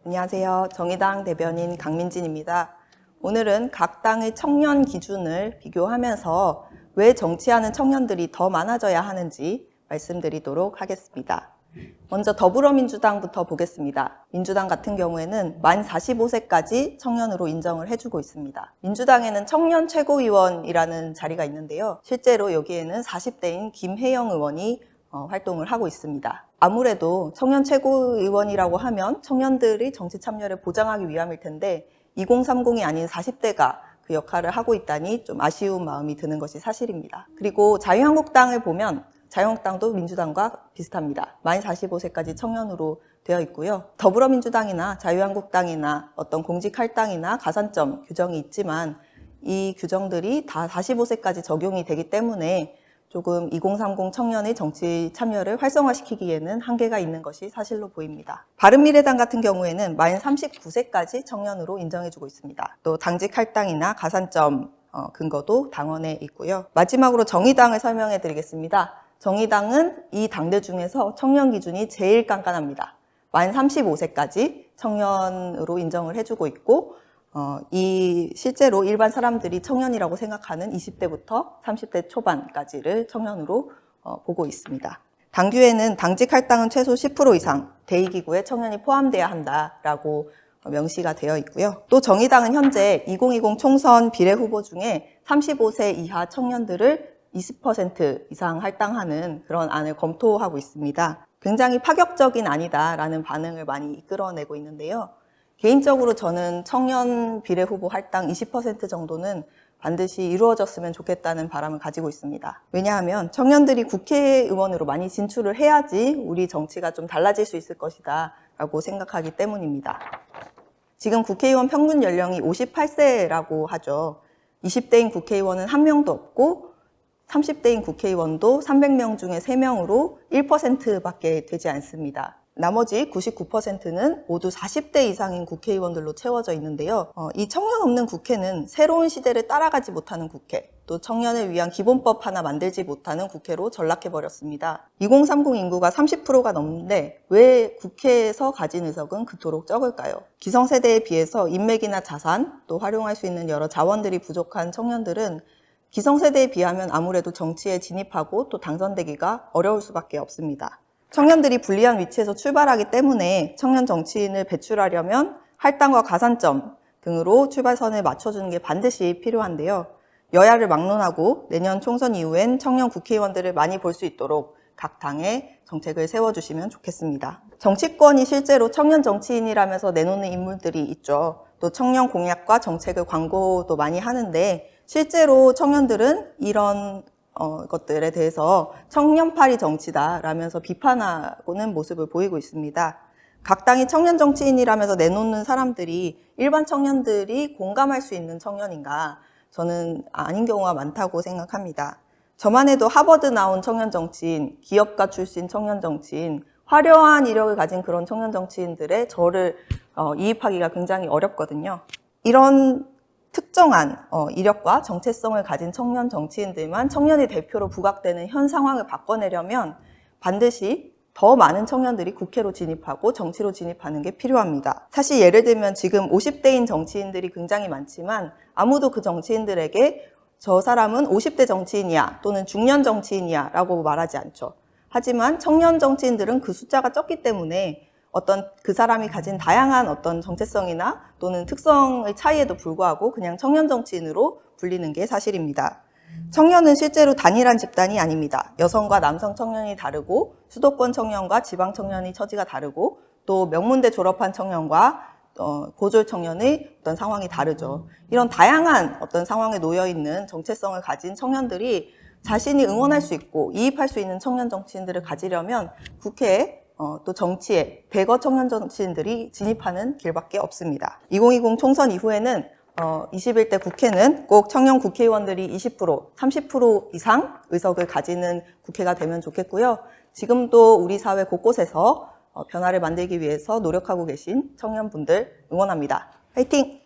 안녕하세요. 정의당 대변인 강민진입니다. 오늘은 각 당의 청년 기준을 비교하면서 왜 정치하는 청년들이 더 많아져야 하는지 말씀드리도록 하겠습니다. 먼저 더불어민주당부터 보겠습니다. 민주당 같은 경우에는 만 45세까지 청년으로 인정을 해주고 있습니다. 민주당에는 청년 최고위원이라는 자리가 있는데요. 실제로 여기에는 40대인 김혜영 의원이 활동을 하고 있습니다. 아무래도 청년 최고위원이라고 하면 청년들의 정치 참여를 보장하기 위함일 텐데 2030이 아닌 40대가 그 역할을 하고 있다니 좀 아쉬운 마음이 드는 것이 사실입니다. 그리고 자유한국당을 보면 자유한국당도 민주당과 비슷합니다. 만 45세까지 청년으로 되어 있고요. 더불어민주당이나 자유한국당이나 어떤 공직 할당이나 가산점 규정이 있지만 이 규정들이 다 45세까지 적용이 되기 때문에 조금 2030 청년의 정치 참여를 활성화시키기에는 한계가 있는 것이 사실로 보입니다. 바른미래당 같은 경우에는 만 39세까지 청년으로 인정해주고 있습니다. 또 당직 할당이나 가산점 근거도 당원에 있고요. 마지막으로 정의당을 설명해 드리겠습니다. 정의당은 이 당대 중에서 청년 기준이 제일 깐깐합니다. 만 35세까지 청년으로 인정을 해주고 있고 실제로 일반 사람들이 청년이라고 생각하는 20대부터 30대 초반까지를 청년으로 보고 있습니다. 당규에는 당직 할당은 최소 10% 이상 대의기구에 청년이 포함돼야 한다라고 명시가 되어 있고요. 또 정의당은 현재 2020 총선 비례 후보 중에 35세 이하 청년들을 20% 이상 할당하는 그런 안을 검토하고 있습니다. 굉장히 파격적인 안이다라는 반응을 많이 이끌어내고 있는데요. 개인적으로 저는 청년 비례 후보 할당 20% 정도는 반드시 이루어졌으면 좋겠다는 바람을 가지고 있습니다. 왜냐하면 청년들이 국회의원으로 많이 진출을 해야지 우리 정치가 좀 달라질 수 있을 것이다 라고 생각하기 때문입니다. 지금 국회의원 평균 연령이 58세라고 하죠. 20대인 국회의원은 한 명도 없고 30대인 국회의원도 300명 중에 3명으로 1%밖에 되지 않습니다. 나머지 99%는 모두 40대 이상인 국회의원들로 채워져 있는데요. 이 청년 없는 국회는 새로운 시대를 따라가지 못하는 국회, 또 청년을 위한 기본법 하나 만들지 못하는 국회로 전락해버렸습니다. 2030 인구가 30%가 넘는데 왜 국회에서 가진 의석은 그토록 적을까요? 기성세대에 비해서 인맥이나 자산, 또 활용할 수 있는 여러 자원들이 부족한 청년들은 기성세대에 비하면 아무래도 정치에 진입하고 또 당선되기가 어려울 수밖에 없습니다. 청년들이 불리한 위치에서 출발하기 때문에 청년 정치인을 배출하려면 할당과 가산점 등으로 출발선을 맞춰주는 게 반드시 필요한데요. 여야를 막론하고 내년 총선 이후엔 청년 국회의원들을 많이 볼 수 있도록 각 당에 정책을 세워주시면 좋겠습니다. 정치권이 실제로 청년 정치인이라면서 내놓는 인물들이 있죠. 또 청년 공약과 정책을 광고도 많이 하는데 실제로 청년들은 이런 것들에 대해서 청년팔이 정치다라면서 비판하고는 모습을 보이고 있습니다. 각 당이 청년 정치인이라면서 내놓는 사람들이 일반 청년들이 공감할 수 있는 청년인가? 저는 아닌 경우가 많다고 생각합니다. 저만 해도 하버드 나온 청년 정치인, 기업가 출신 청년 정치인, 화려한 이력을 가진 그런 청년 정치인들의 저를 이입하기가 굉장히 어렵거든요. 이런 특정한 이력과 정체성을 가진 청년 정치인들만 청년의 대표로 부각되는 현 상황을 바꿔내려면 반드시 더 많은 청년들이 국회로 진입하고 정치로 진입하는 게 필요합니다. 사실 예를 들면 지금 50대인 정치인들이 굉장히 많지만 아무도 그 정치인들에게 저 사람은 50대 정치인이야 또는 중년 정치인이야 라고 말하지 않죠. 하지만 청년 정치인들은 그 숫자가 적기 때문에 어떤 그 사람이 가진 다양한 어떤 정체성이나 또는 특성의 차이에도 불구하고 그냥 청년 정치인으로 불리는 게 사실입니다. 청년은 실제로 단일한 집단이 아닙니다. 여성과 남성 청년이 다르고 수도권 청년과 지방 청년의 처지가 다르고 또 명문대 졸업한 청년과 고졸 청년의 어떤 상황이 다르죠. 이런 다양한 어떤 상황에 놓여 있는 정체성을 가진 청년들이 자신이 응원할 수 있고 이입할 수 있는 청년 정치인들을 가지려면 국회에 또 정치에 대거 청년 정치인들이 진입하는 길밖에 없습니다. 2020 총선 이후에는 21대 국회는 꼭 청년 국회의원들이 20%, 30% 이상 의석을 가지는 국회가 되면 좋겠고요. 지금도 우리 사회 곳곳에서 변화를 만들기 위해서 노력하고 계신 청년분들 응원합니다. 화이팅!